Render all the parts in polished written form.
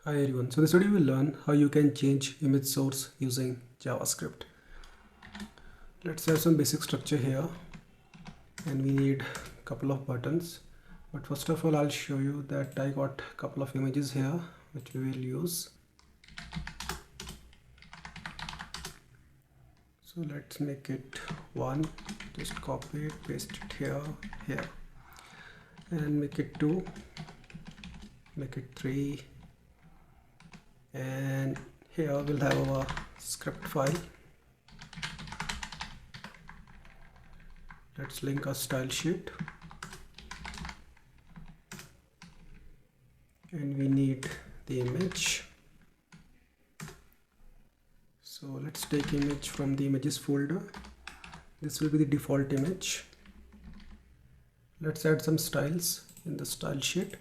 Hi everyone, so this video will learn how you can change image source using JavaScript. Let's have some basic structure here and we need a couple of buttons, but first of all I'll show you that I got a couple of images here which we will use. So let's make it one, just copy it, paste it here, and make it 2, make it 3, and here we'll have our script file. Let's link a style sheet, and we need the image. So let's take image from the images folder. This will be the default image. Let's add some styles in the style sheet.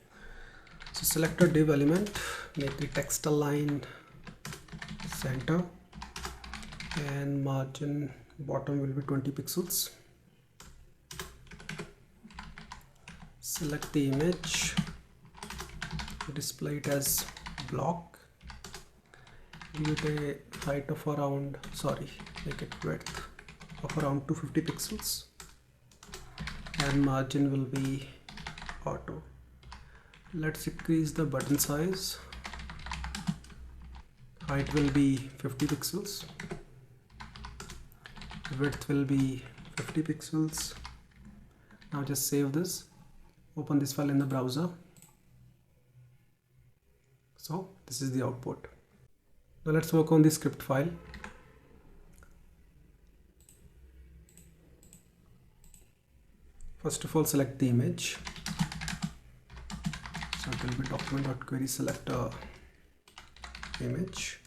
So select a div element, make the text align center, and margin bottom will be 20 pixels. Select the image, display it as block, give it a height of around, make it width of around 250 pixels, and margin will be auto. Let's increase the button size. Height will be 50 pixels. Width will be 50 pixels. Now just save this. Open this file in the browser. So this is the output. Now let's work on the script file. First of all, select the image. So it will be document.query select image.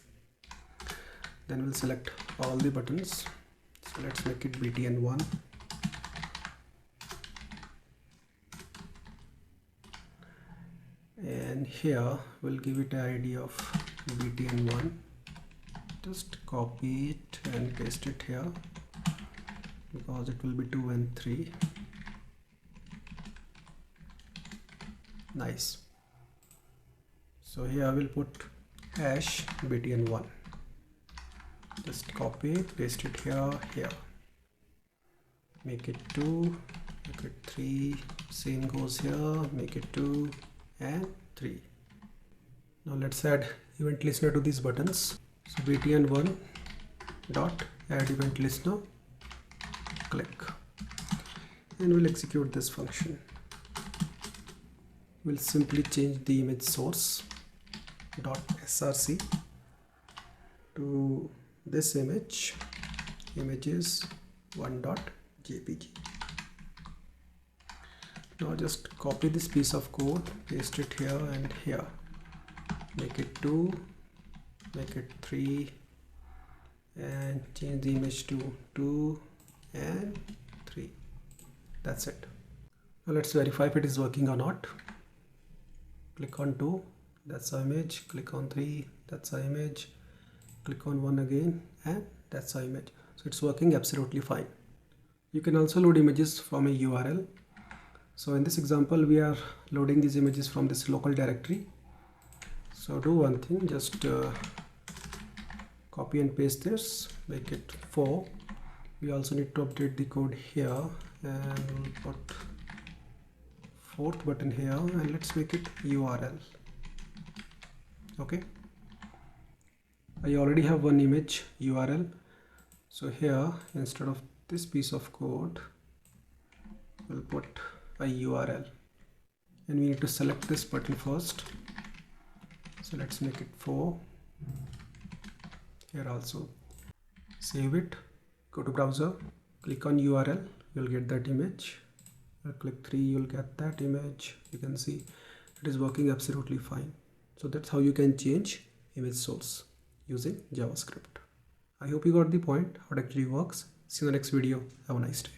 Then we'll select all the buttons. So let's make it btn1. And here we'll give it an ID of btn1. Just copy it and paste it here because it will be 2 and 3. Nice. So here I will put hash btn1. Just copy it, paste it here, make it 2, make it 3, same goes here, make it 2 and 3. Now let's add event listener to these buttons. So btn1 dot add event listener, click, and we'll execute this function. We'll simply change the image source dot src to this image, images 1.jpg. Now just copy this piece of code, paste it here and here, make it 2, make it 3, and change the image to 2 and 3. That's it. Now let's verify if it is working or not. Click on 2, that's our image. Click on 3, that's our image. Click on 1 again, and that's our image. So it's working absolutely fine. You can also load images from a URL. So in this example, we are loading these images from this local directory. So do one thing, just copy and paste this, make it 4. We also need to update the code here, and we'll put 4th button here, and let's make it URL. Okay, I already have one image URL, so here instead of this piece of code we'll put a URL, and we need to select this button first. So let's make it 4 here also. Save it, go to browser, click on URL, you'll get that image. Click 3, you'll get that image. You can see it is working absolutely fine. So that's how you can change image source using JavaScript. I hope you got the point how it actually works. See you in the next video. Have a nice day.